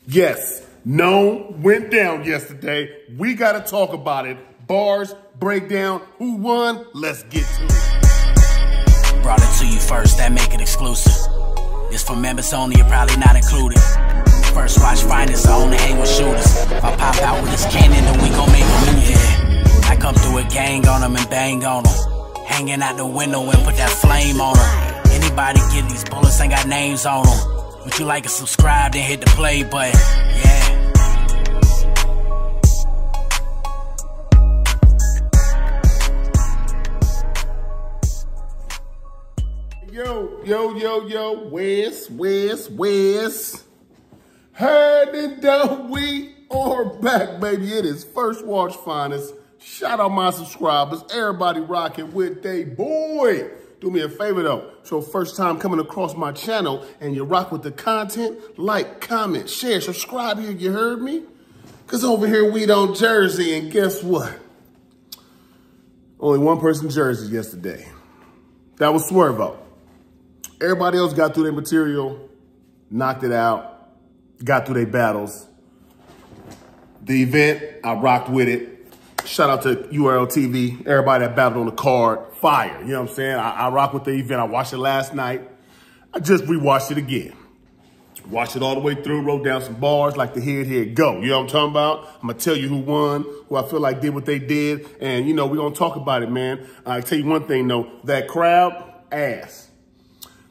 Yes, Nome went down yesterday. We got to talk about it. Barz, breakdown, who won? Let's get to it. Brought it to you first, that make it exclusive. It's for members only, you're probably not included. First watch finest, I only hang with shooters. If I pop out with this cannon, then we gon' make a movie. Yeah. I come through a gang on them and bang on them. Hanging out the window and put that flame on them. Anybody get these bullets ain't got names on them. Would you like to subscribe, then hit the play button? Yeah. Yo, Wes. Heard it though, we are back, baby. It is First Watch Finest. Shout out my subscribers. Everybody rocking with they boy. Do me a favor though. It's your first time coming across my channel and you rock with the content. Like, comment, share, subscribe here. You heard me? Because over here we on Jersey, and guess what? Only one person Jersey yesterday. That was Swervo. Everybody else got through their material, knocked it out, got through their battles. The event, I rocked with it. Shout out to URL TV, everybody that battled on the card, fire. You know what I'm saying? I rock with the event. I watched it last night. I just rewatched it again. Watched it all the way through, wrote down some bars like the here, go. You know what I'm talking about? I'm going to tell you who won, who I feel like did what they did. And, you know, we're going to talk about it, man. I tell you one thing, though. That crowd, ass.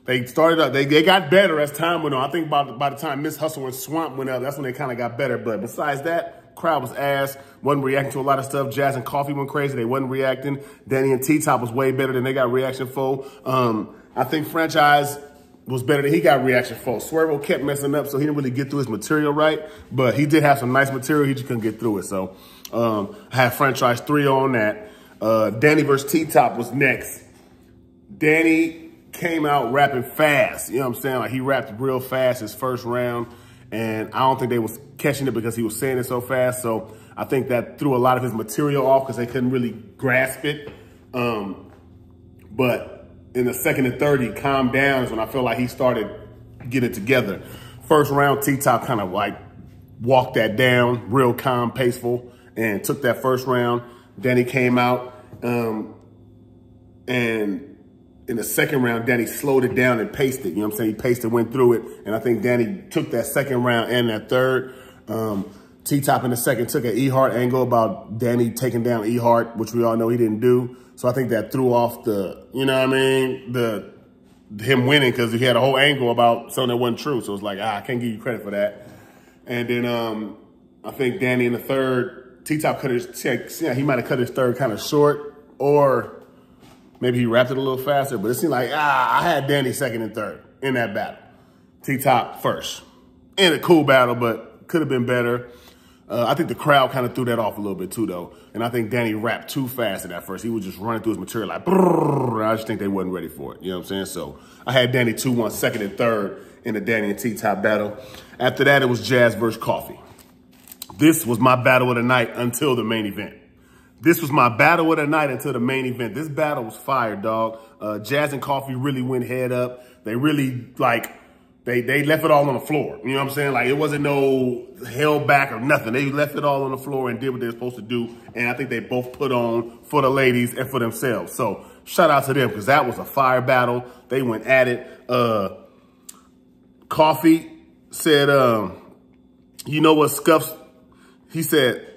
They started up. They got better as time went on. I think by the time Miss Hustle and Swamp went up, that's when they kind of got better. But besides that, crowd was ass. Wasn't reacting to a lot of stuff. Jazz and Coffee went crazy. They wasn't reacting. Danny and T-Top was way better than they got reaction for. I think Franchise was better than he got reaction for. Swervo kept messing up, so he didn't really get through his material right. But he did have some nice material. He just couldn't get through it. So I had Franchise 3 on that. Danny versus T-Top was next. Danny came out rapping fast. You know what I'm saying? Like, he rapped real fast his first round. And I don't think they was catching it because he was saying it so fast. So I think that threw a lot of his material off because they couldn't really grasp it. But in the second and third, he calmed down is when I feel like he started getting it together. First round, T-Top kind of like walked that down, real calm, paceful, and took that first round. Danny came out and in the second round, Danny slowed it down and paced it. You know what I'm saying? He paced it, went through it. And I think Danny took that second round and that third. T-Top in the second took an E-Heart angle about Danny taking down E-Heart, which we all know he didn't do. So I think that threw off the, you know what I mean, him winning, because he had a whole angle about something that wasn't true. So it's like, I can't give you credit for that. And then I think Danny in the third, T-Top cut his check. Yeah, he might have cut his third kind of short, or maybe he rapped it a little faster, but it seemed like, I had Danny second and third in that battle. T-Top first. In a cool battle, but could have been better. I think the crowd kind of threw that off a little bit too, though. And I think Danny rapped too fast at that first. He was just running through his material like, brrr. I just think they wasn't ready for it. You know what I'm saying? So I had Danny 2-1, second and third in the Danny and T-Top battle. After that, it was Jazz versus Coffee. This was my battle of the night until the main event. This was my battle of the night until the main event. This battle was fire, dog. Jazz and Coffee really went head up. They really, like, they left it all on the floor. You know what I'm saying? Like, it wasn't no held back or nothing. They left it all on the floor and did what they were supposed to do. And I think they both put on for the ladies and for themselves. So shout out to them, because that was a fire battle. They went at it. Coffee said, you know what Scuffs, he said,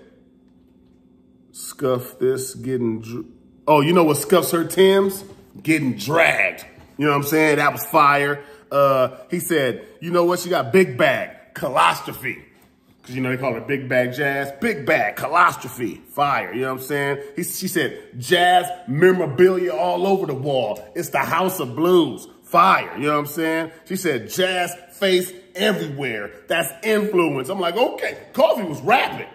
Scuff this, getting, oh, you know what scuffs her Timbs? Getting dragged. You know what I'm saying? That was fire. He said, you know what? She got big bag, colostrophe. Because, you know, they call her big bag Jazz. Big bag, colostrophe, fire. You know what I'm saying? She said, Jazz memorabilia all over the wall. It's the House of Blues, fire. You know what I'm saying? She said, Jazz face everywhere. That's influence. I'm like, okay, Coffee was rapping.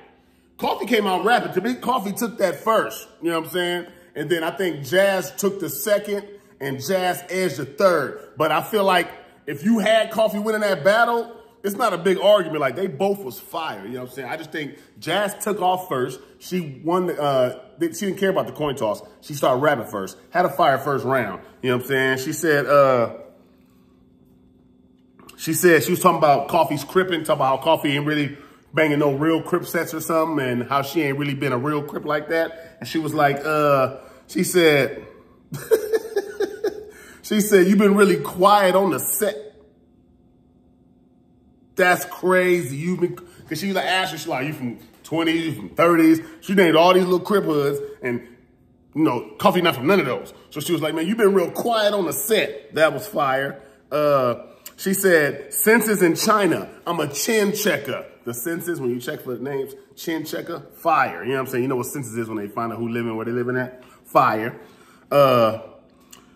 Coffee came out rapping. To me, Coffee took that first. You know what I'm saying? And then I think Jazz took the second and Jazz edged the third. But I feel like if you had Coffee winning that battle, it's not a big argument. Like, they both was fire. You know what I'm saying? I just think Jazz took off first. She won. She didn't care about the coin toss. She started rapping first. Had a fire first round. You know what I'm saying? She said, She said she was talking about Coffee's cripping, talking about how Coffee ain't really banging no real crip sets or something, and how she ain't really been a real crip like that. And she was like, she said, she said, you've been really quiet on the set. That's crazy. You've been, cause she like asked her, she's like, you from 20s, you from 30s. She named all these little crip hoods, and you know, Coffee not from none of those. So she was like, man, you've been real quiet on the set. That was fire. She said, census in China, I'm a chin checker. The census, when you check for the names, chin checker, fire. You know what I'm saying? You know what census is when they find out who living, where they living at? Fire.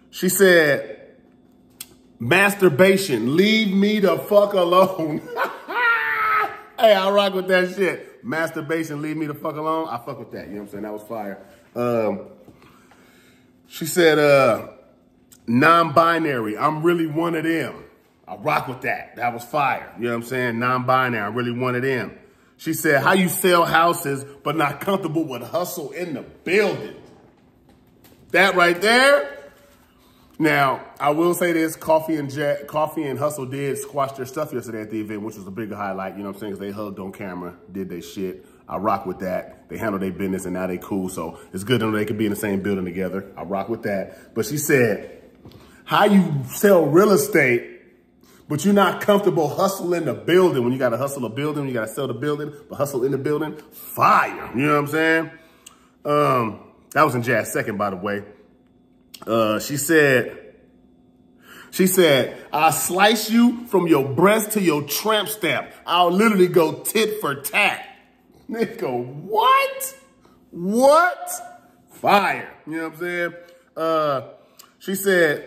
She said, masturbation, leave me the fuck alone. Hey, I rock with that shit. Masturbation, leave me the fuck alone. I fuck with that. You know what I'm saying? That was fire. She said, non-binary, I'm really one of them. I rock with that. That was fire. You know what I'm saying? Non-binary, I'm really one of them. She said, how you sell houses but not comfortable with hustle in the building? That right there. Now, I will say this, Coffee and Hustle did squash their stuff yesterday at the event, which was a big highlight, you know what I'm saying? Because they hugged on camera, did their shit. I rock with that. They handled their business and now they cool. So it's good to know they could be in the same building together. I rock with that. But she said, how you sell real estate, but you're not comfortable hustling the building. When you got to hustle a building, you got to sell the building, but hustle in the building, fire. You know what I'm saying? That was in Jazz second, by the way. She said, I'll slice you from your breast to your tramp stamp. I'll literally go tit for tat. Nigga, what? What? Fire. You know what I'm saying?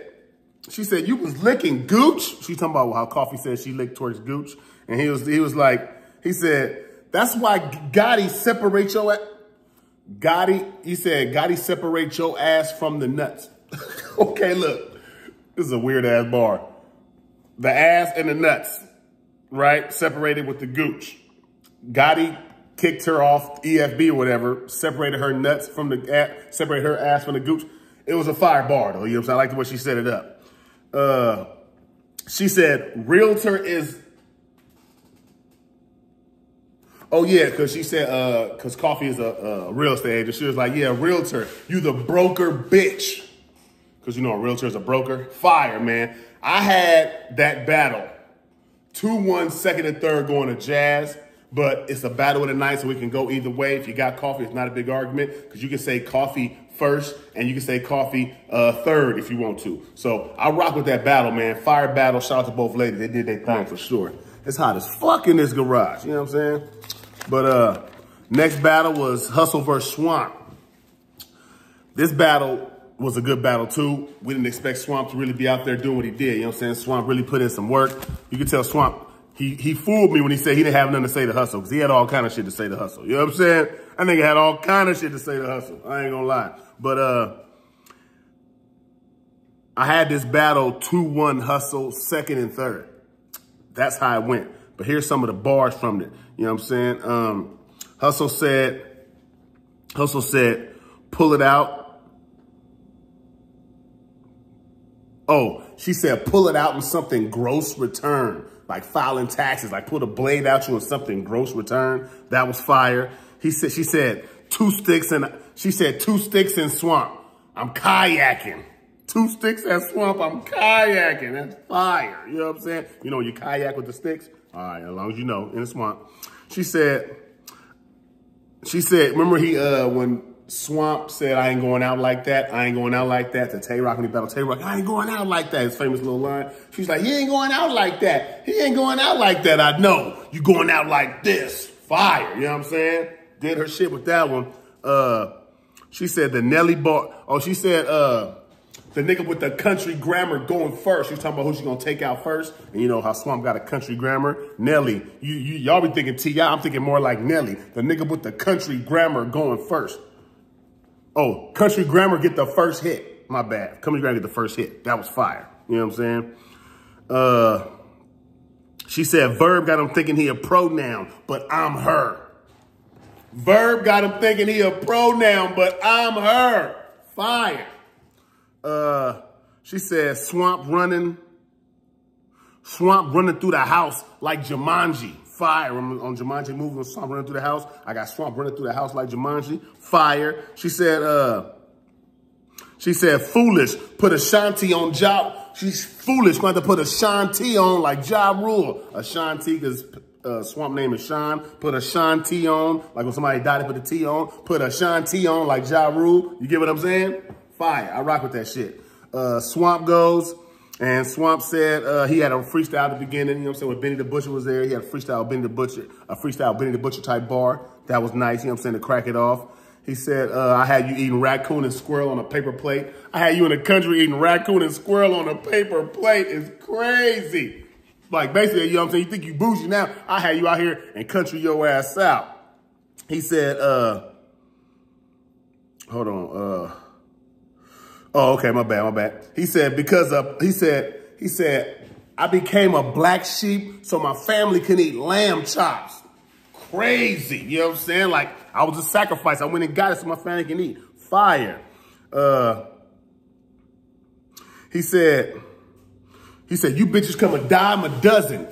She said, you was licking Gooch. She talking about how Coffee said she licked towards Gooch. And he was like, he said, that's why Gotti separate your ass. He said, Gotti separate your ass from the nuts. Okay, look, this is a weird ass bar. The ass and the nuts, right? Separated with the Gooch. Gotti kicked her off EFB or whatever, separated her nuts from the ass, separated her ass from the Gooch. It was a fire bar though, you know what I'm saying? I like the way she set it up. She said, realtor is, oh yeah, cause she said, cause Coffee is a real estate agent. She was like, yeah, realtor, you the broker bitch. Cause you know a realtor is a broker. Fire, man. I had that battle. 2-1, second and third going to Jazz, but it's a battle of the night, so we can go either way. If you got Coffee, it's not a big argument, because you can say Coffee first, and you can say Coffee third if you want to. So I rock with that battle, man. Fire battle. Shout out to both ladies. They did their thing for sure. It's hot as fuck in this garage. You know what I'm saying? But next battle was Hustle versus Swamp. This battle was a good battle too. We didn't expect Swamp to really be out there doing what he did. You know what I'm saying? Swamp really put in some work. You can tell Swamp, he fooled me when he said he didn't have nothing to say to Hustle, because he had all kind of shit to say to Hustle. You know what I'm saying? I think he had all kind of shit to say to Hustle. I ain't gonna lie. But I had this battle 2-1 Hustle, second and third. That's how it went. But here's some of the bars from it. You know what I'm saying? Hustle said, pull it out. Oh, she said, pull it out in something gross return, like filing taxes, like put a blade out you in something gross return. That was fire. She said, two sticks in swamp. I'm kayaking. 2 sticks at swamp, I'm kayaking. That's fire. You know what I'm saying? You know, you kayak with the sticks. All right, as long as you know, in the swamp. She said, remember when Swamp said, I ain't going out like that. I ain't going out like that. To Tay-Rock when he battled Tay-Rock. I ain't going out like that. His famous little line. She's like, he ain't going out like that. He ain't going out like that. I know. You going out like this. Fire. You know what I'm saying? Did her shit with that one. She said the Nelly bar. Oh, she said the nigga with the country grammar going first. She's talking about who she gonna take out first. And you know how Swamp got a country grammar. Nelly. Y'all be thinking T.I. I'm thinking more like Nelly. The nigga with the country grammar going first. Oh, country grammar get the first hit. My bad. Country grammar get the first hit. That was fire. You know what I'm saying? She said Verb got him thinking he a pronoun, but I'm her. Verb got him thinking he a pronoun, but I'm her. Fire. She said Swamp running Swamp running through the house like Jumanji. Fire. On Jumanji movie, when Swamp running through the house, I got Swamp running through the house like Jumanji. Fire. She said, foolish. Put Ashanti on job. She's foolish. Going to put Ashanti on like Ja Rule. Ashanti, because Swamp name is Sean. Put Ashanti on. Like when somebody died, they put the T on. Put Ashanti on like Ja Rule. You get what I'm saying? Fire. I rock with that shit. Swamp goes. And Swamp said he had a freestyle at the beginning, you know what I'm saying, when Benny the Butcher was there. He had a freestyle Benny the Butcher type bar. That was nice, you know what I'm saying, to crack it off. He said, I had you eating raccoon and squirrel on a paper plate. I had you in the country eating raccoon and squirrel on a paper plate. It's crazy. Like, basically, you know what I'm saying, you think you bougie now. I had you out here and country your ass out. He said, hold on, oh, okay, my bad. He said, he said, I became a black sheep so my family can eat lamb chops. Crazy, you know what I'm saying? Like, I was a sacrifice. I went and got it so my family can eat. Fire. He said, you bitches come a dime a dozen.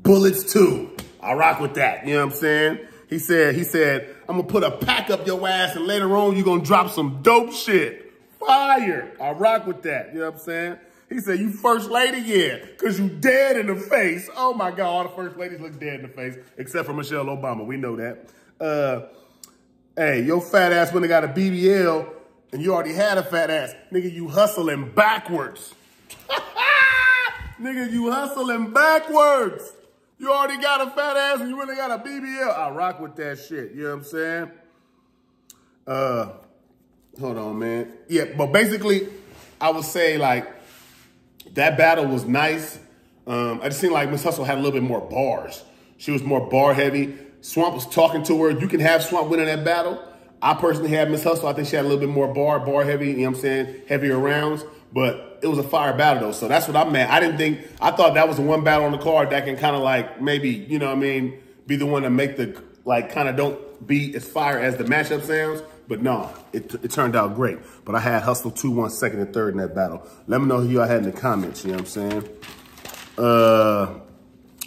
Bullets too. I rock with that, you know what I'm saying? He said, I'm gonna put a pack up your ass and later on you gonna drop some dope shit. Fire. I rock with that. You know what I'm saying? He said, you first lady? Yeah, because you dead in the face. Oh, my God. All the first ladies look dead in the face, except for Michelle Obama. We know that. Hey, your fat ass went and got a BBL, and you already had a fat ass. Nigga, you hustling backwards. Nigga, you hustling backwards. You already got a fat ass, and you really got a BBL. I rock with that shit. You know what I'm saying? Hold on, man. Yeah, but basically, I would say, like, that battle was nice. I just seemed like Miss Hustle had a little bit more bars. She was more bar heavy. Swamp was talking to her. You can have Swamp winning that battle. I personally had Miss Hustle. I think she had a little bit more bar heavy, you know what I'm saying, heavier rounds. But it was a fire battle, though. So that's what I'm at. I thought that was the one battle on the card that can kind of, like, maybe, you know what I mean, be the one to make the, like, kind of don't be as fire as the matchup sounds. But no, it turned out great. But I had Hustle 2-1, second and third in that battle. Let me know who y'all had in the comments, you know what I'm saying?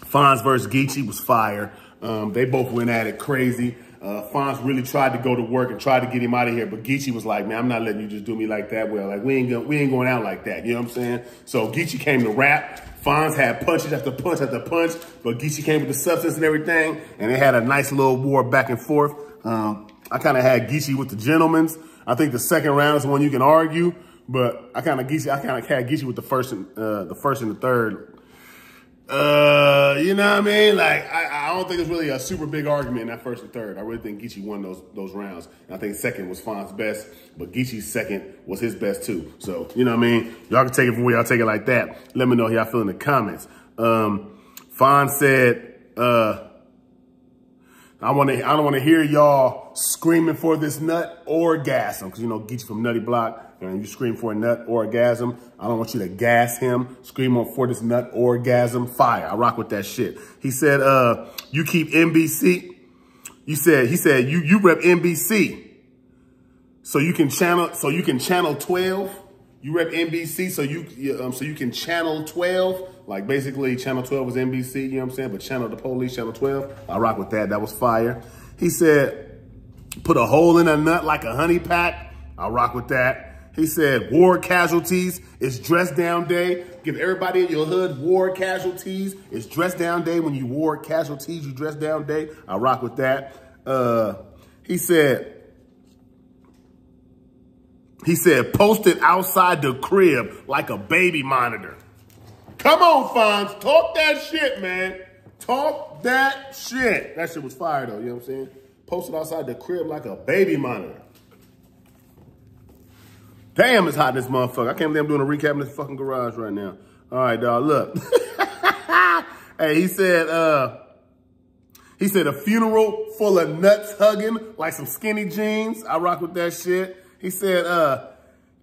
Fonz versus Geechee was fire. They both went at it crazy. Fonz really tried to go to work and tried to get him out of here, but Geechee was like, man, I'm not letting you just do me like that. Well, like, we ain't going out like that, you know what I'm saying? So Geechee came to rap. Fonz had punches after punch after punch, but Geechee came with the substance and everything, and they had a nice little war back and forth. I kind of had Geechee with the gentlemen's. I think the second round is the one you can argue, but I kind of had Geechee with the first and the third. You know what I mean? Like, I don't think there's really a super big argument in that first and third. I really think Geechee won those rounds. And I think second was Fonz's best, but Geechee's second was his best too. So, you know what I mean? Y'all can take it from where y'all take it like that. Let me know how y'all feel in the comments. Fonz said, I don't want to hear y'all screaming for this nut orgasm. Because, you know, Geechee from Nutty Block, and you scream for a nut orgasm. I don't want you to gas him. Scream on for this nut orgasm. Fire. I rock with that shit. He said, you keep NBC. He said, you rep NBC. So you can channel 12. You rep NBC, so you can channel 12. Like, basically, channel 12 was NBC, you know what I'm saying? But channel the police, channel 12. I rock with that. That was fire. He said, put a hole in a nut like a honey pack. I rock with that. He said, war casualties. It's dress down day. Give everybody in your hood war casualties. It's dress down day. When you war casualties, you dress down day. I rock with that. He said, post it outside the crib like a baby monitor. Come on, Fonz. Talk that shit, man. Talk that shit. That shit was fire, though. You know what I'm saying? Post it outside the crib like a baby monitor. Damn, it's hot, this motherfucker. I can't believe I'm doing a recap in this fucking garage right now. All right, dog, look. Hey, he said a funeral full of nuts hugging like some skinny jeans. I rock with that shit. He said,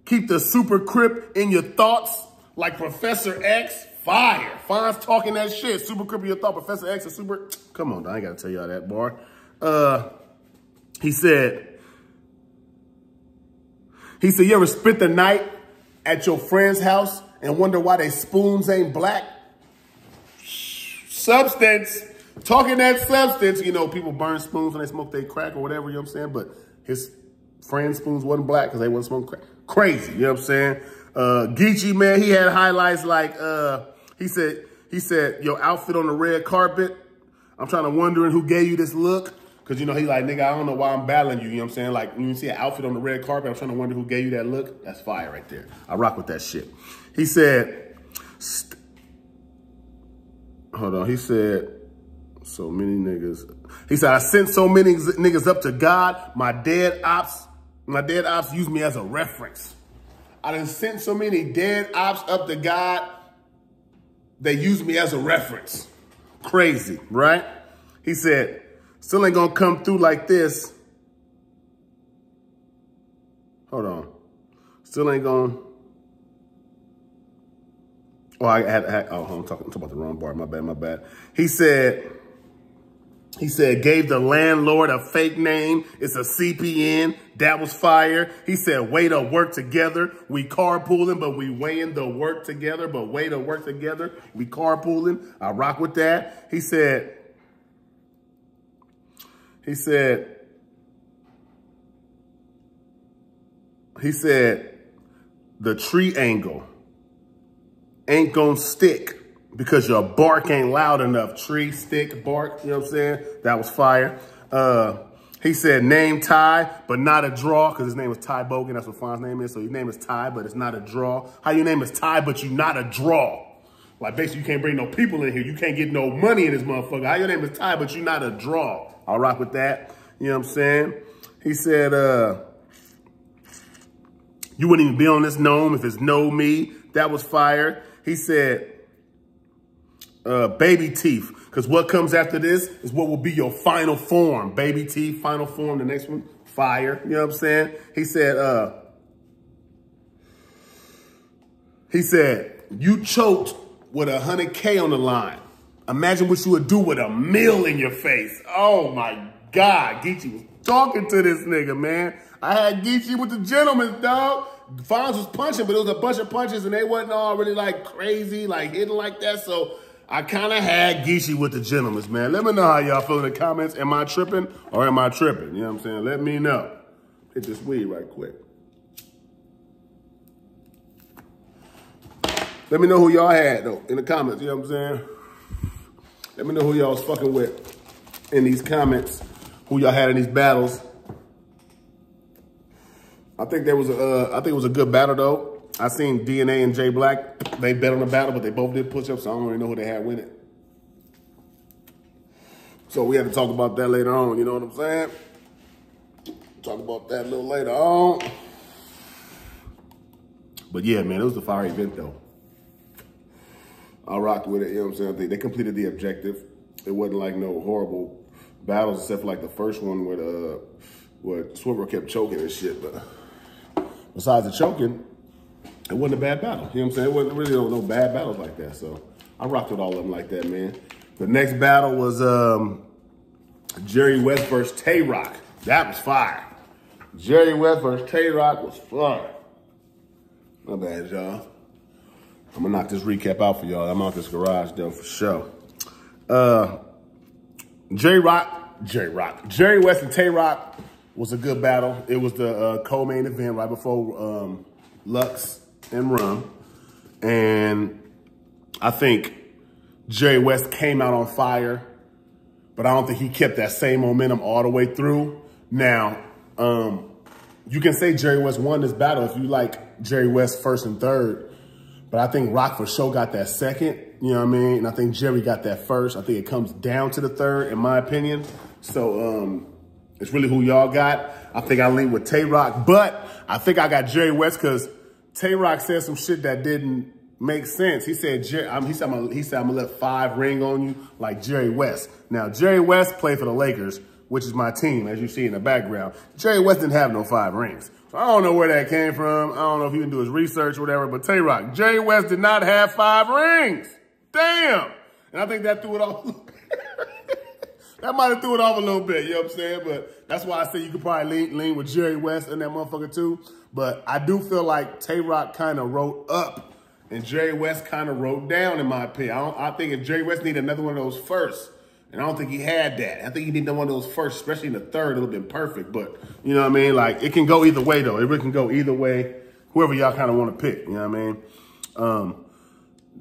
keep the super crip in your thoughts like Professor X. Fire. Fonz talking that shit. Super crip in your thought. Professor X is super. Come on, I ain't got to tell y'all that bar. He said, you ever spent the night at your friend's house and wonder why their spoons ain't black? substance. Talking that substance. You know, people burn spoons when they smoke their crack or whatever, you know what I'm saying? But his friend's spoons wasn't black because they wasn't smoking crack. Crazy, you know what I'm saying? Geechee, man, he had highlights like, he said, your outfit on the red carpet. I'm trying to wondering who gave you this look. Cause you know, he like, nigga, I don't know why I'm battling you. You know what I'm saying? Like when you see an outfit on the red carpet, I'm trying to wonder who gave you that look. That's fire right there. I rock with that shit. He said, hold on. He said, so many niggas. He said, I sent so many niggas up to God. My dead ops use me as a reference. I done sent so many dead ops up to God. They use me as a reference. Crazy, right? He said, still ain't gonna come through like this. Hold on. Still ain't gonna. Oh, I'm talking about the wrong bar. My bad. He said, gave the landlord a fake name. It's a CPN. That was fire. He said, way to work together. We carpooling, but we weighing the work together. But way to work together. We carpooling. I rock with that. He said, the tree angle ain't gonna stick because your bark ain't loud enough. Tree, stick, bark, you know what I'm saying? That was fire. He said name Ty, but not a draw, because his name is Ty Bogan. That's what Fon's name is. So his name is Ty, but it's not a draw. How your name is Ty, but you not a draw? Like basically you can't bring no people in here. You can't get no money in this motherfucker. How your name is Ty, but you not a draw? I'll rock with that. You know what I'm saying? He said, you wouldn't even be on this Nome if it's Nome. That was fire. He said, baby teeth. Because what comes after this is what will be your final form. Baby teeth, final form. The next one, fire. You know what I'm saying? He said, you choked with 100K on the line. Imagine what you would do with $1 million in your face. Oh my God. Geechee was talking to this nigga, man. I had Geechee with the gentlemen, dog. Fonz was punching, but it was a bunch of punches and they wasn't all really like crazy, like hitting like that. So I kind of had Geechee with the gentlemen, man. Let me know how y'all feel in the comments. Am I tripping or am I tripping? You know what I'm saying? Let me know. Hit this weed right quick. Let me know who y'all had, though, in the comments. You know what I'm saying? Let me know who y'all was fucking with in these comments. Who y'all had in these battles. I think it was a good battle, though. I seen DNA and Jay Black. They bet on the battle, but they both did push-ups, so I don't really know who they had win it. So we had to talk about that later on, you know what I'm saying? Talk about that a little later on. But yeah, man, it was a fire event, though. I rocked with it, you know what I'm saying? They completed the objective. It wasn't like no horrible battles, except for like the first one where Swivel kept choking and shit, but besides the choking, it wasn't a bad battle. You know what I'm saying? It wasn't really no bad battles like that. So I rocked with all of them like that, man. The next battle was Jerry West versus Tay-Rock. That was fire. Jerry West versus Tay-Rock was fire. My bad, y'all. I'm gonna knock this recap out for y'all. I'm out this garage though for sure. Jerry West and Tay-Rock was a good battle. It was the co-main event right before Lux and Rum. And I think Jerry West came out on fire, but I don't think he kept that same momentum all the way through. Now, you can say Jerry West won this battle if you like Jerry West first and third, but I think Rock for sure got that second, you know what I mean? And I think Jerry got that first. I think it comes down to the third, in my opinion. So it's really who y'all got. I think I lean with Tay-Rock, but I think I got Jerry West because Tay-Rock said some shit that didn't make sense. He said, I'm gonna let 5 ring on you like Jerry West. Now, Jerry West played for the Lakers, which is my team, as you see in the background. Jerry West didn't have no 5 rings. So I don't know where that came from. I don't know if he didn't do his research or whatever, but Tay-Rock, Jerry West did not have 5 rings. Damn. And I think that threw it off. That might have threw it off a little bit, you know what I'm saying? But that's why I say you could probably lean with Jerry West and that motherfucker too. But I do feel like Tay-Rock kind of wrote up and Jerry West kind of wrote down, in my opinion. I think if Jerry West needed another one of those first, and I don't think he had that. I think he needed one of those first, especially in the third. It would have been perfect. But, you know what I mean? Like, it can go either way, though. It really can go either way, whoever y'all kind of want to pick. You know what I mean?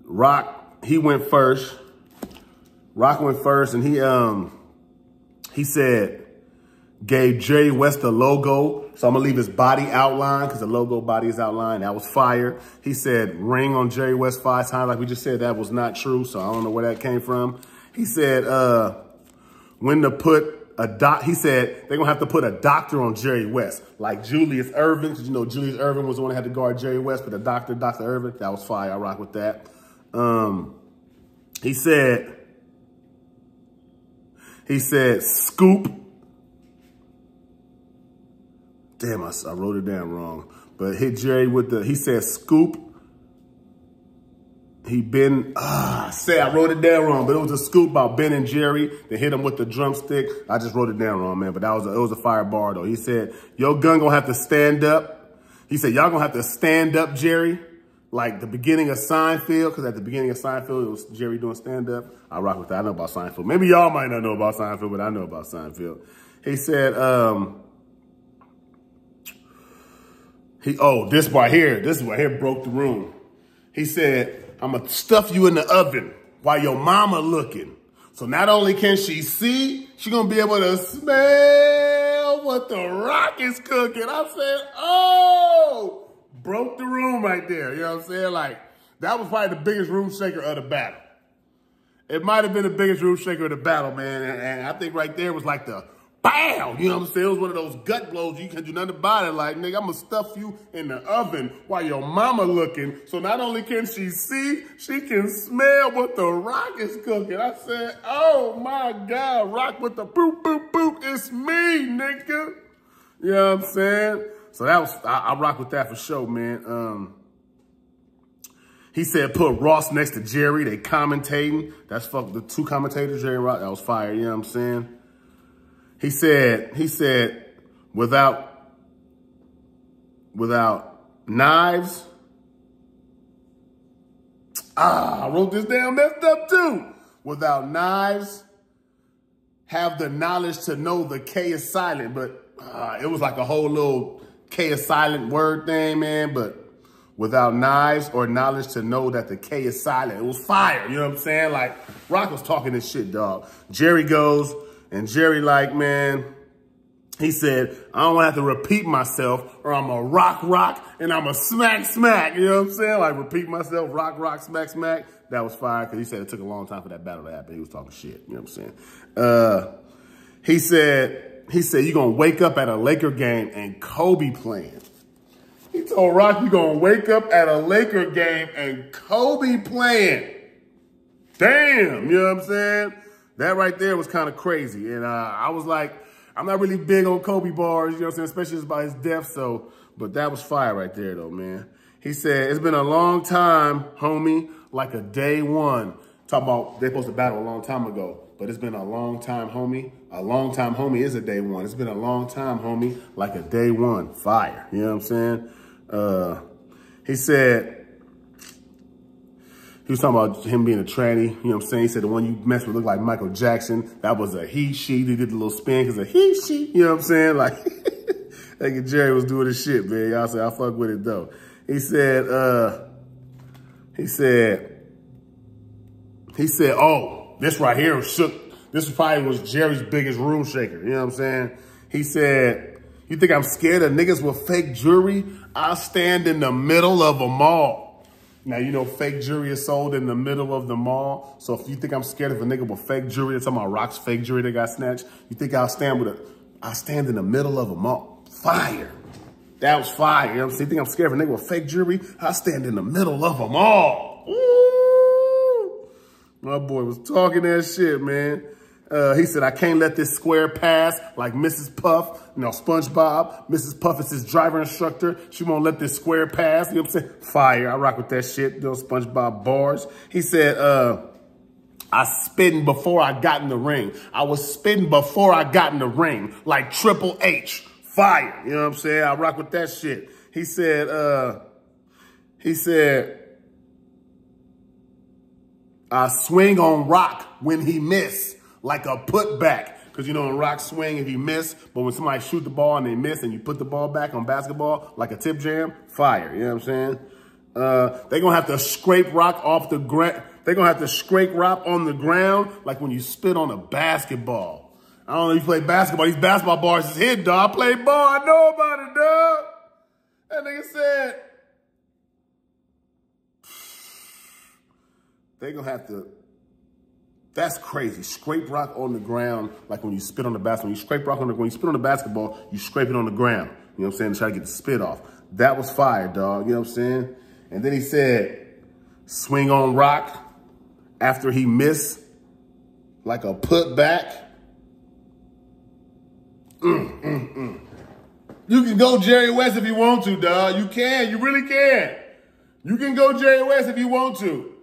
Rock, he went first. Rock went first, and he said, gave Jerry West the logo. So I'm going to leave his body outline because the logo body is outlined. That was fire. He said, ring on Jerry West 5 times. Like we just said, that was not true. So I don't know where that came from. He said, when to put he said they're going to have to put a doctor on Jerry West, like Julius Erving, because you know Julius Erving was the one that had to guard Jerry West, but the doctor, Dr. Erving, that was fire. I rock with that. He said, Scoop. Damn, I wrote it down wrong. But hit Jerry with he said, Scoop. I wrote it down wrong, but it was a scoop about Ben and Jerry. They hit him with the drumstick. I just wrote it down wrong, man. But it was a fire bar, though. He said, your gun gonna have to stand up. He said, y'all gonna have to stand up, Jerry. Like the beginning of Seinfeld, because at the beginning of Seinfeld, it was Jerry doing stand up. I rock with that. I know about Seinfeld. Maybe y'all might not know about Seinfeld, but I know about Seinfeld. He said, this right here broke the room. He said, I'm going to stuff you in the oven while your mama looking. So not only can she see, she going to be able to smell what the Rock is cooking. I said, oh, broke the room right there. You know what I'm saying? Like, that was probably the biggest room shaker of the battle. It might have been the biggest room shaker of the battle, man. And I think right there was like the bam, you know what I'm saying? It was one of those gut blows. You can't do nothing about it. Like, nigga, I'm going to stuff you in the oven while your mama looking. So not only can she see, she can smell what the Rock is cooking. I said, oh, my God, Rock with the boop, boop, boop. It's me, nigga. You know what I'm saying? So that was, I rock with that for sure, man. He said, put Ross next to Jerry. They commentating. That's the 2 commentators, Jerry and Rock. That was fire, you know what I'm saying? He said, without knives. I wrote this down messed up too. Without knives, have the knowledge to know the K is silent. But it was like a whole little K is silent word thing, man. But without knives or knowledge to know that the K is silent. It was fire, you know what I'm saying? Like, Rock was talking this shit, dog. Jerry goes, and Jerry like, man, he said, I don't want to have to repeat myself or I'm a rock, and I'm a smack. You know what I'm saying? Like, repeat myself, rock, smack. That was fire because he said it took a long time for that battle to happen. He was talking shit. You know what I'm saying? He said, you're going to wake up at a Laker game and Kobe playing. He told Rock, you're going to wake up at a Laker game and Kobe playing. Damn, you know what I'm saying? That right there was kind of crazy. And I was like, I'm not really big on Kobe bars, you know what I'm saying, especially about his death. So, but that was fire right there, though, man. He said, it's been a long time, homie, like a day one. Talking about they're supposed to battle a long time ago, but it's been a long time, homie. A long time, homie is a day one. It's been a long time, homie, like a day one. Fire, you know what I'm saying? He said, he was talking about him being a tranny, you know what I'm saying? He said the one you messed with looked like Michael Jackson. That was a he, she. He did the little spin because of he, she. You know what I'm saying? Like, like Jerry was doing his shit, man. Y'all say I fuck with it, though. He said, oh, this right here shook. This probably was Jerry's biggest room shaker. You know what I'm saying? He said, you think I'm scared of niggas with fake jewelry? I'll stand in the middle of a mall. Now, you know, fake jewelry is sold in the middle of the mall. So if you think I'm scared of a nigga with fake jewelry, that's talking about Rock's fake jewelry that got snatched, you think I'll stand in the middle of a mall. Fire. That was fire. You know what I'm saying? You think I'm scared of a nigga with fake jewelry? I'll stand in the middle of a mall. Ooh. My boy was talking that shit, man. He said, I can't let this square pass like Mrs. Puff. You know, SpongeBob. Mrs. Puff is his driver instructor. She won't let this square pass. You know what I'm saying? Fire. I rock with that shit. Those SpongeBob bars. He said, I spitting before I got in the ring. I was spitting before I got in the ring. Like Triple H. Fire. You know what I'm saying? I rock with that shit. He said, Swing on Rock when he miss, like a putback. Because, you know, in Rock swing, if you miss, but when somebody shoot the ball and they miss and you put the ball back on basketball, like a tip jam, fire. You know what I'm saying? They're going to have to scrape Rock off the ground. They're going to have to scrape Rock on the ground like when you spit on a basketball. I don't know if you play basketball. These basketball bars is hit, dog. I play ball. I know about it, dog. That nigga said, they're going to have to, that's crazy. Scrape Rock on the ground like when you spit on the basketball. When you scrape Rock on the ground, when you spit on the basketball, you scrape it on the ground. You know what I'm saying? To try to get the spit off. That was fire, dog. You know what I'm saying? And then he said, swing on Rock after he missed like a putback. You can go Jerry West if you want to, dog. You can. You really can. You can go Jerry West if you want to.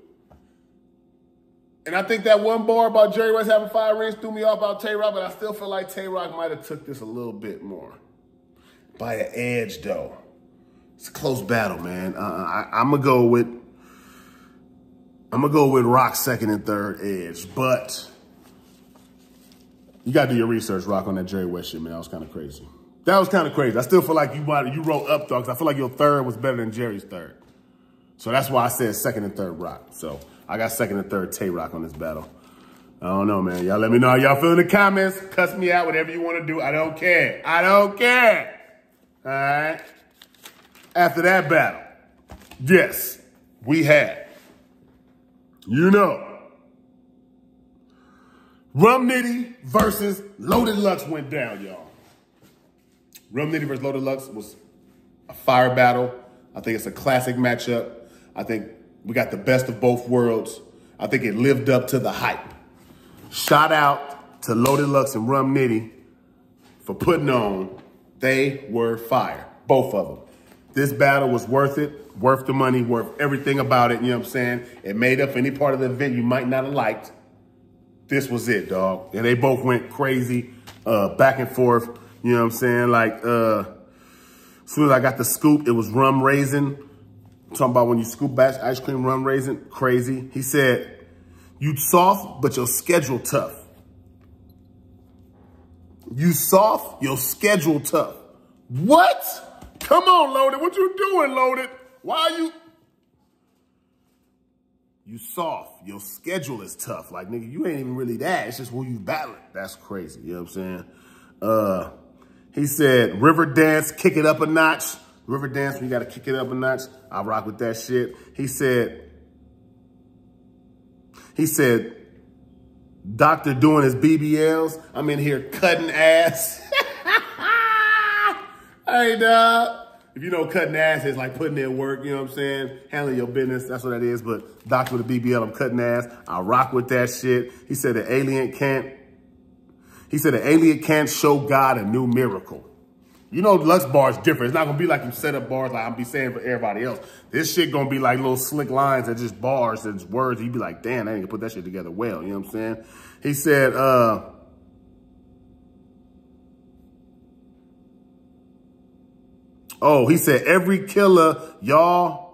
And I think that one bar about Jerry West having 5 rings threw me off about Tay-Rock, but I still feel like Tay-Rock might have took this a little bit more. By an edge, though. It's a close battle, man. I'm gonna go with Rock second and third edge, but you gotta do your research, Rock, on that Jerry West shit, man. That was kind of crazy. That was kind of crazy. I still feel like you wrote up, though, because I feel like your third was better than Jerry's third. So that's why I said second and third Rock. So I got second and third Tay-Rock on this battle. I don't know, man. Y'all let me know how y'all feel in the comments. Cuss me out, whatever you want to do. I don't care. I don't care. All right? After that battle, yes, we had, you know, Rum Nitty versus Loaded Lux went down, y'all. Rum Nitty versus Loaded Lux was a fire battle. I think it's a classic matchup. I think we got the best of both worlds. I think it lived up to the hype. Shout out to Loaded Lux and Rum Nitty for putting on. They were fire, both of them. This battle was worth it, worth the money, worth everything about it, you know what I'm saying? It made up any part of the event you might not have liked. This was it, dog. And they both went crazy, back and forth, you know what I'm saying? Like, as soon as I got the scoop, it was rum raisin. I'm talking about when you scoop back ice cream, rum raisin, crazy. He said, you soft, but your schedule tough. You soft, your schedule tough. What? Come on, Loaded. What you doing, Loaded? Why are you? You soft. Your schedule is tough. Like, nigga, you ain't even really that. It's just who you battling. That's crazy. You know what I'm saying? He said, river dance, kick it up a notch. River dance, when you got to kick it up a notch. I rock with that shit. He said, doctor doing his BBLs. I'm in here cutting ass. Hey, dog. If you know cutting ass is like putting in work, you know what I'm saying? Handling your business, that's what that is. But doctor with a BBL, I'm cutting ass. I rock with that shit. He said the alien can't show God a new miracle. You know, Lux bars different. It's not gonna be like you set up bars like I'm be saying for everybody else. This shit gonna be like little slick lines and just bars and words. You'd be like, damn, I ain't gonna put that shit together well. You know what I'm saying? He said, he said, every killer y'all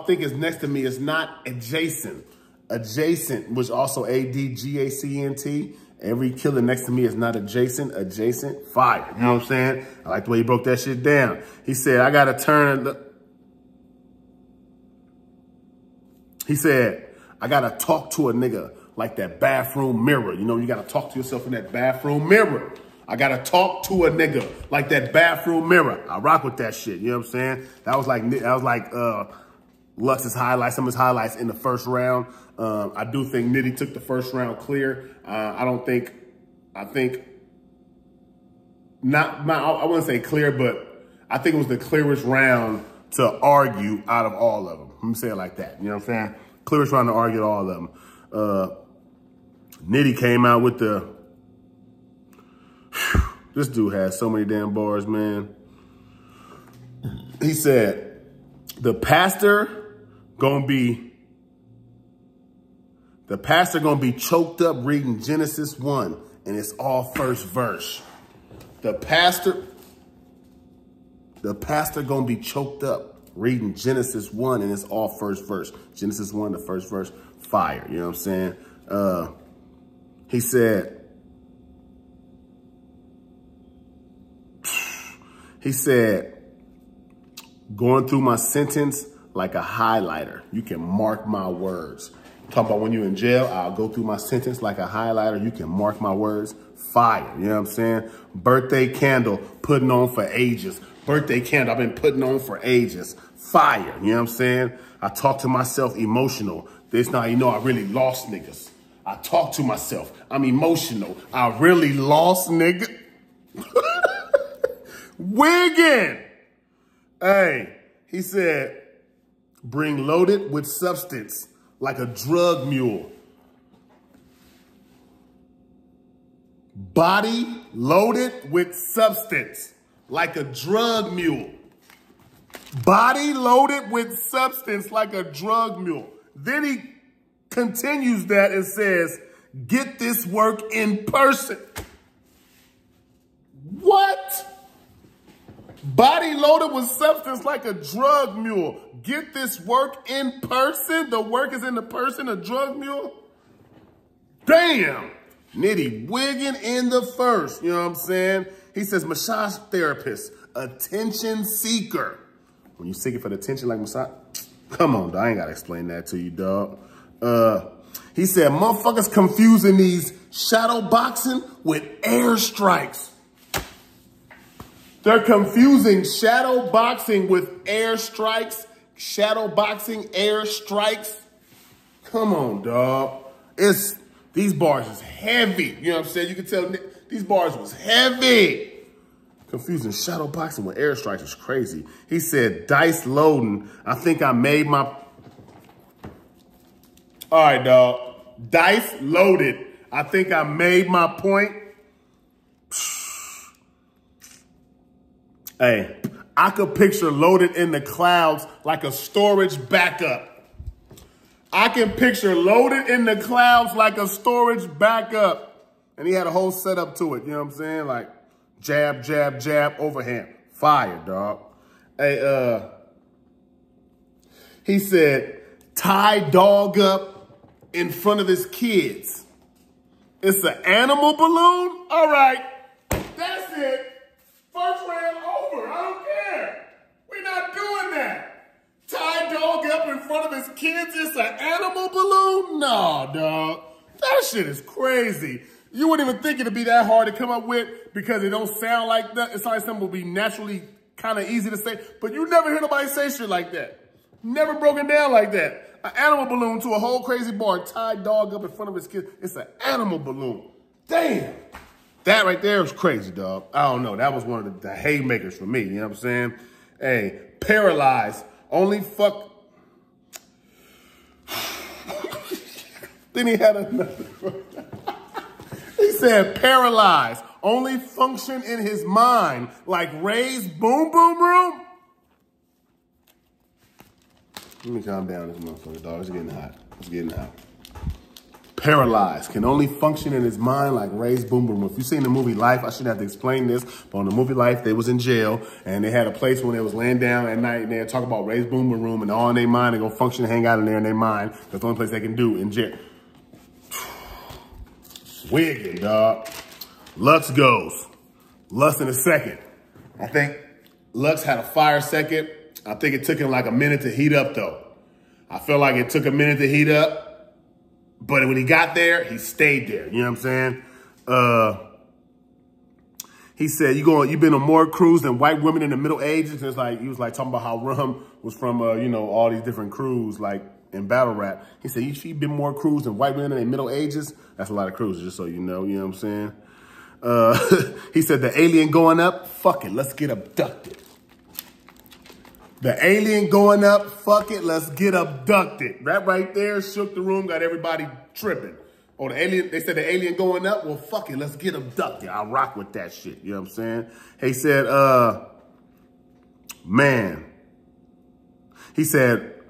think is next to me is not adjacent. Adjacent, which also A-D-G-A-C-N-T. Every killer next to me is not adjacent. Adjacent, fire. You know what I'm saying? I like the way he broke that shit down. He said, I got to talk to a nigga like that bathroom mirror. You know, you got to talk to yourself in that bathroom mirror. I got to talk to a nigga like that bathroom mirror. I rock with that shit. You know what I'm saying? That was like Lux's highlights, some of his highlights in the first round. I do think Nitty took the first round clear. I wouldn't say clear, but I think it was the clearest round to argue out of all of them. Let me say it like that. You know what I'm saying? Clearest round to argue all of them. Nitty came out with the, this dude has so many damn bars, man. He said, the pastor gonna be choked up reading Genesis 1, and it's all first verse. The pastor gonna be choked up reading Genesis 1 and it's all first verse. Genesis 1, the first verse, fire. You know what I'm saying? He said, going through my sentence like a highlighter. You can mark my words. Talking about when you're in jail, I'll go through my sentence like a highlighter. You can mark my words. Fire. You know what I'm saying? Birthday candle, putting on for ages. Birthday candle, I've been putting on for ages. Fire. You know what I'm saying? I talk to myself emotional. This now you know I really lost niggas. I talk to myself. I'm emotional. I really lost nigga. Wiggin. Hey, he said, bring loaded with substance like a drug mule. Body loaded with substance like a drug mule. Body loaded with substance like a drug mule. Then he continues that and says, get this work in person. What? Body loaded with substance like a drug mule. Get this work in person? The work is in the person, a drug mule? Damn. Nitty wigging in the first, you know what I'm saying? He says, massage therapist, attention seeker. When you seeking for the attention like massage, come on, dog. I ain't got to explain that to you, dog. He said, motherfuckers confusing these shadow boxing with air strikes. They're confusing shadow boxing with air strikes. Shadow boxing, air strikes. Come on, dog. These bars is heavy. You know what I'm saying? You can tell these bars was heavy. Confusing shadow boxing with air strikes is crazy. He said, dice loading. I think I made my... All right, dog. Dice loaded. I think I made my point. Hey, I could picture loaded in the clouds like a storage backup. I can picture loaded in the clouds like a storage backup. And he had a whole setup to it, you know what I'm saying? Like jab, jab, jab, overhand. Fire, dog. Hey, he said, tie dog up in front of his kids. It's an animal balloon? All right, that's it. First round over, I don't care. We're not doing that. Tie dog up in front of his kids, it's an animal balloon? No, dog. That shit is crazy. You wouldn't even think it'd be that hard to come up with because it don't sound like that. It's like something will be naturally kind of easy to say, but you never hear nobody say shit like that. Never broken down like that. An animal balloon to a whole crazy bar, tie dog up in front of his kids. It's an animal balloon. Damn. That right there was crazy, dog. I don't know. That was one of the haymakers for me. You know what I'm saying? Hey, paralyzed. Only fuck. Then he had another. He said paralyzed. Only function in his mind like Ray's boom boom room. Let me calm down this motherfucker, dog. It's getting hot. It's getting hot. Paralyzed, can only function in his mind like Ray's boom boom. If you've seen the movie Life, I shouldn't have to explain this, but on the movie Life, they was in jail and they had a place when they was laying down at night and they talk about Ray's boom boom room and all in their mind, they gonna function and hang out in there in their mind. That's the only place they can do in jail. Wiggin', dog. Lux goes. Lux in a second. I think Lux had a fire second. I think it took him like a minute to heat up though. I feel like it took a minute to heat up. But when he got there, he stayed there. You know what I'm saying? He said, you've been on more crews than white women in the Middle Ages. And it's like, he was like talking about how Rum was from, you know, all these different crews, like in battle rap. He said, you've been more crews than white women in the Middle Ages. That's a lot of crews, just so you know what I'm saying? He said, the alien going up, fuck it, let's get abducted. The alien going up, fuck it, let's get abducted. That right there shook the room, got everybody tripping. Oh, the alien, they said the alien going up, well, fuck it, let's get abducted. I rock with that shit, you know what I'm saying? He said, man. He said,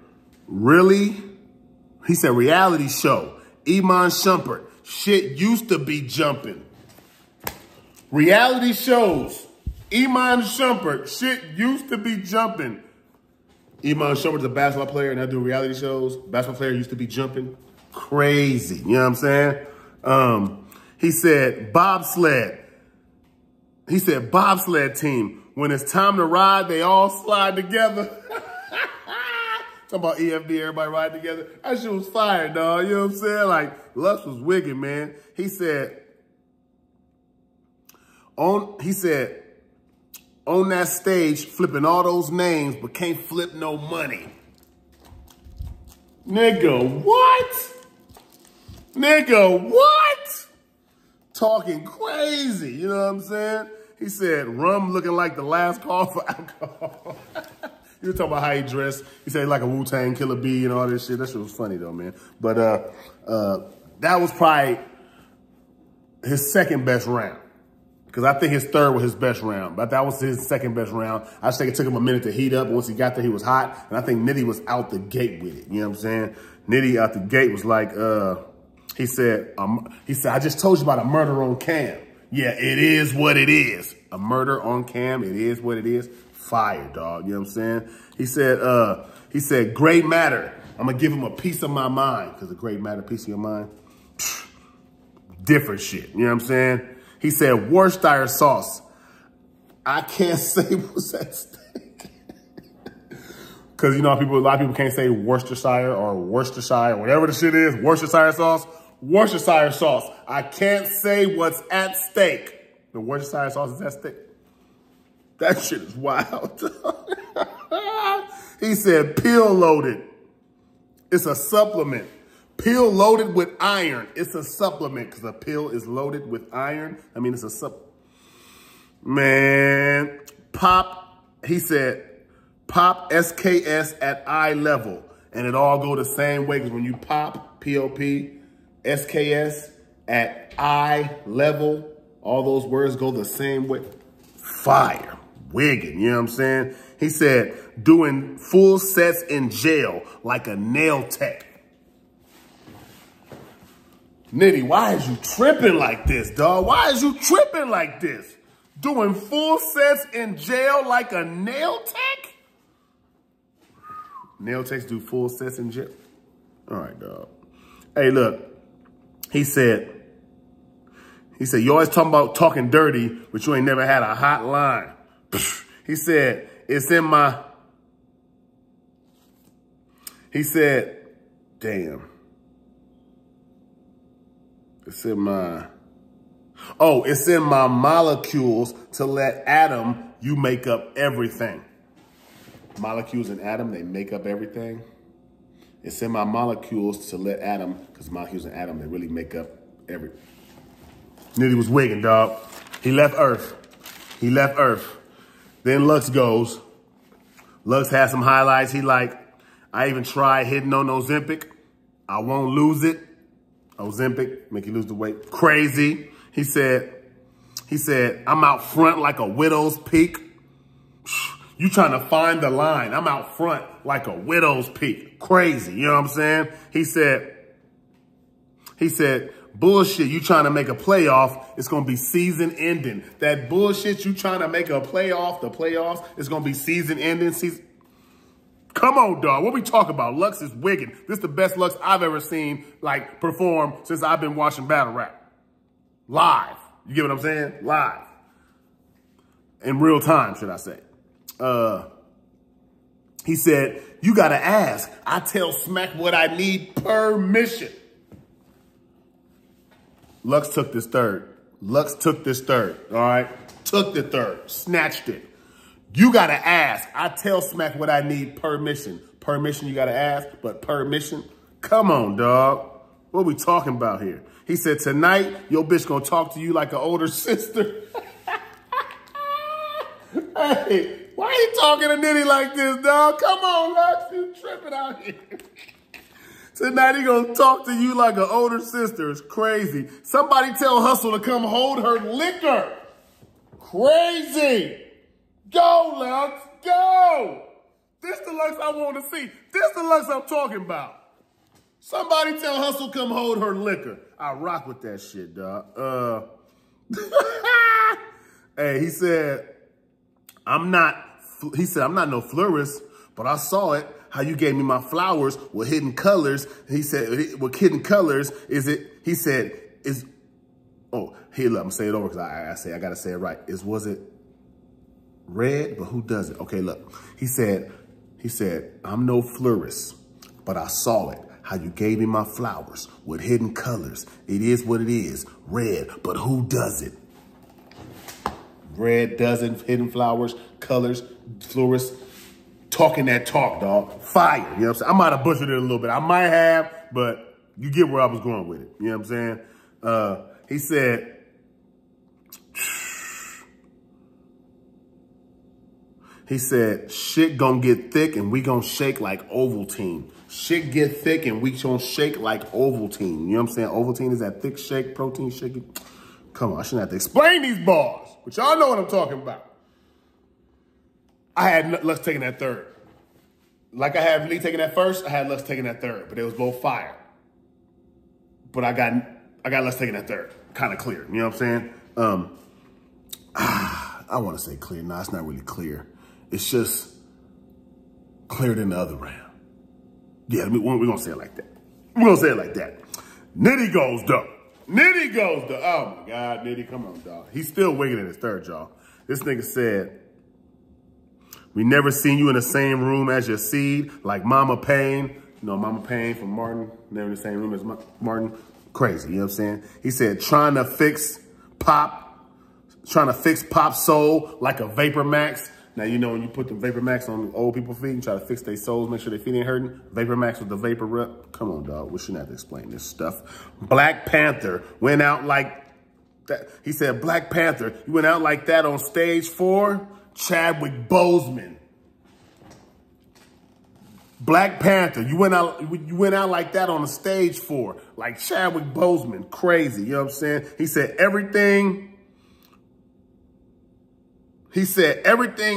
really? He said, reality show, Iman Shumpert, shit used to be jumping. Reality shows, Iman Shumpert, shit used to be jumping. Iman Shumpert's a basketball player and I do reality shows. Basketball player used to be jumping. Crazy. You know what I'm saying? He said bobsled. He said bobsled team. When it's time to ride, they all slide together. Talking about EFD, everybody ride together. That shit was fire, dog. You know what I'm saying? Like, Lux was wicked, man. He said, on that stage, flipping all those names, but can't flip no money. Nigga, what? Nigga, what? Talking crazy, you know what I'm saying? He said, rum looking like the last call for alcohol. You were talking about how he dressed. He said like a Wu-Tang Killer Bee and all this shit. That shit was funny though, man. But that was probably his second best round. Because I think his third was his best round. But that was his second best round. I just think it took him a minute to heat up. Once he got there, he was hot. And I think Nitty was out the gate with it. You know what I'm saying? Nitty out the gate was like, he said, I just told you about a murder on cam. Yeah, it is what it is. A murder on cam, it is what it is. Fire, dog. You know what I'm saying? He said, great matter. I'm going to give him a piece of my mind. Because a great matter, piece of your mind. Different shit. You know what I'm saying? He said, Worcestershire sauce. I can't say what's at stake. Because, you know, a lot of people can't say Worcestershire or Worcestershire, whatever the shit is. Worcestershire sauce. Worcestershire sauce. I can't say what's at stake. The Worcestershire sauce is at stake. That shit is wild. He said, pill loaded. It's a supplement. Pill loaded with iron. It's a supplement because a pill is loaded with iron. I mean, it's a Man, pop, he said, pop SKS at eye level. And it all go the same way because when you pop, P-O-P, SKS at eye level, all those words go the same way. Fire. Wigging, you know what I'm saying? He said, doing full sets in jail like a nail tech. Nitty, why is you tripping like this, dog? Why is you tripping like this? Doing full sets in jail like a nail tech? Nail techs do full sets in jail? All right, dog. Hey, look. He said, you always talking about talking dirty, but you ain't never had a hot line. He said, damn. It's in my molecules to let atom, you make up everything. Molecules and atom, they make up everything. It's in my molecules to let atom, because molecules and atom, they really make up everything. Nitty was wigging, dog. He left Earth. Then Lux goes. Lux has some highlights. He like, I even tried hitting on Ozempic. I won't lose it. Ozempic, make you lose the weight. Crazy. He said, I'm out front like a widow's peak. You trying to find the line. I'm out front like a widow's peak. Crazy. You know what I'm saying? He said, bullshit, you trying to make a playoff, it's going to be season ending. That bullshit, you trying to make a playoff, the playoffs, it's going to be season ending. Come on, dog. What we talking about? Lux is wigging. This is the best Lux I've ever seen, like, perform since I've been watching battle rap. Live. You get what I'm saying? Live. In real time, should I say. He said, you got to ask. I tell Smack what I need permission. Lux took this third. All right? Took the third. Snatched it. You got to ask. I tell Smack what I need permission. Permission you got to ask, but permission? Come on, dog. What we talking about here? He said, tonight, your bitch going to talk to you like an older sister. Hey, why you talking to Nitty like this, dog? Come on, Lux. You tripping out here. Tonight he gonna talk to you like an older sister. It's crazy. Somebody tell Hustle to come hold her liquor. Crazy. Go, Lux, go. This the Lux I want to see. This the Lux I'm talking about. Somebody tell Hustle come hold her liquor. I rock with that shit, dog. Hey, he said, I'm not no florist, but I saw it, how you gave me my flowers with hidden colors. He said, with hidden colors, he said, oh, here, look, I'm saying it over because I got to say it right. Was it red? But who does it? Okay, look. He said, I'm no florist, but I saw it. How you gave me my flowers with hidden colors. It is what it is. Red, but who does it? Red doesn't, hidden flowers, colors, florist. Talking that talk, dog. Fire. You know what I'm saying? I might have butchered it a little bit. I might have, but you get where I was going with it. You know what I'm saying? He said, shit gonna get thick and we gonna shake like Ovaltine. Shit get thick and we gonna shake like Ovaltine. You know what I'm saying? Ovaltine is that thick shake, protein shake. Come on, I shouldn't have to explain these bars, but y'all know what I'm talking about. I had Lux taking that third. Like I had Lee taking that first, I had Lux taking that third, but it was both fire. But I got Lux taking that third. Kind of clear, you know what I'm saying? I want to say clear. No, it's not really clear. It's just clearer than the other round. Yeah, we're going to say it like that. We're going to say it like that. Nitty goes though. Nitty goes though. Oh my God, Nitty, come on, dog. He's still wigging in his third, y'all. This nigga said, we never seen you in the same room as your seed, like Mama Payne. You know, Mama Payne from Martin, never in the same room as Martin. Crazy, you know what I'm saying? He said, trying to fix Pop soul like a Vapor Max. Now, you know, when you put the Vapor Max on old people's feet and try to fix their souls, make sure their feet ain't hurting, Vapor Max with the Vapor Rep. Come on, dog. We shouldn't have to explain this stuff. Black Panther went out like that. He said, Black Panther, you went out like that on stage 4? Chadwick Boseman. Black Panther, you went out like that on the stage 4, like Chadwick Boseman. Crazy, you know what I'm saying? He said everything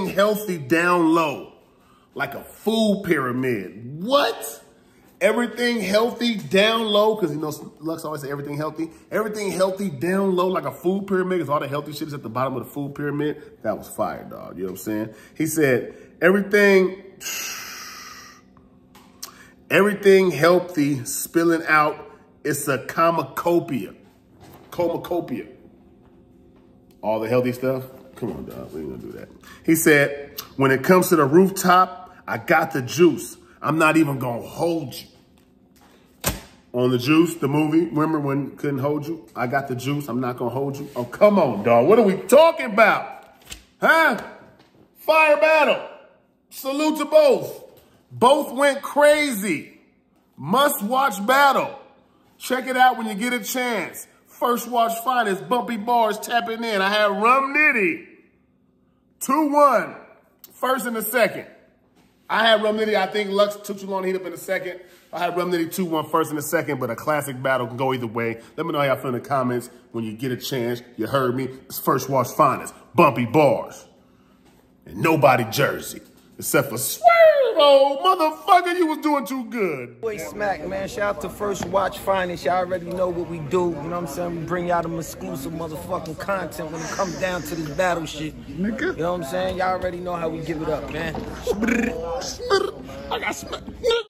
healthy down low, like a food pyramid. What? Everything healthy down low, because you know Lux always say everything healthy. Everything healthy down low like a food pyramid, because all the healthy shit is at the bottom of the food pyramid. That was fire, dog. You know what I'm saying? He said everything healthy spilling out. It's a comacopia. Comacopia. All the healthy stuff. Come on, dog. We ain't gonna do that. He said, when it comes to the rooftop, I got the juice. I'm not even gonna hold you. On the Juice, the movie, remember when couldn't hold you? I got the juice, I'm not gonna hold you. Oh, come on, dog. What are we talking about? Huh? Fire battle. Salute to both. Both went crazy. Must watch battle. Check it out when you get a chance. First watch finest, Bumpy Barz tapping in. I had Rum Nitty. 2-1. First and the second. I had Rum Nitty. I think Lux took too long to heat up in the second. I had Rum Nitty 2-1 first and the second, but a classic battle can go either way. Let me know how y'all feel in the comments when you get a chance. You heard me. It's First Watch finest, Bumpy Barz. And nobody Jersey, except for Swerve. Oh, motherfucker, you was doing too good. Boy, smack, man. Shout out to First Watch Finest. Y'all already know what we do. You know what I'm saying? We bring y'all them exclusive motherfucking content when it comes down to this battle shit. Nigga. You know what I'm saying? Y'all already know how we give it up, man. I got smacked.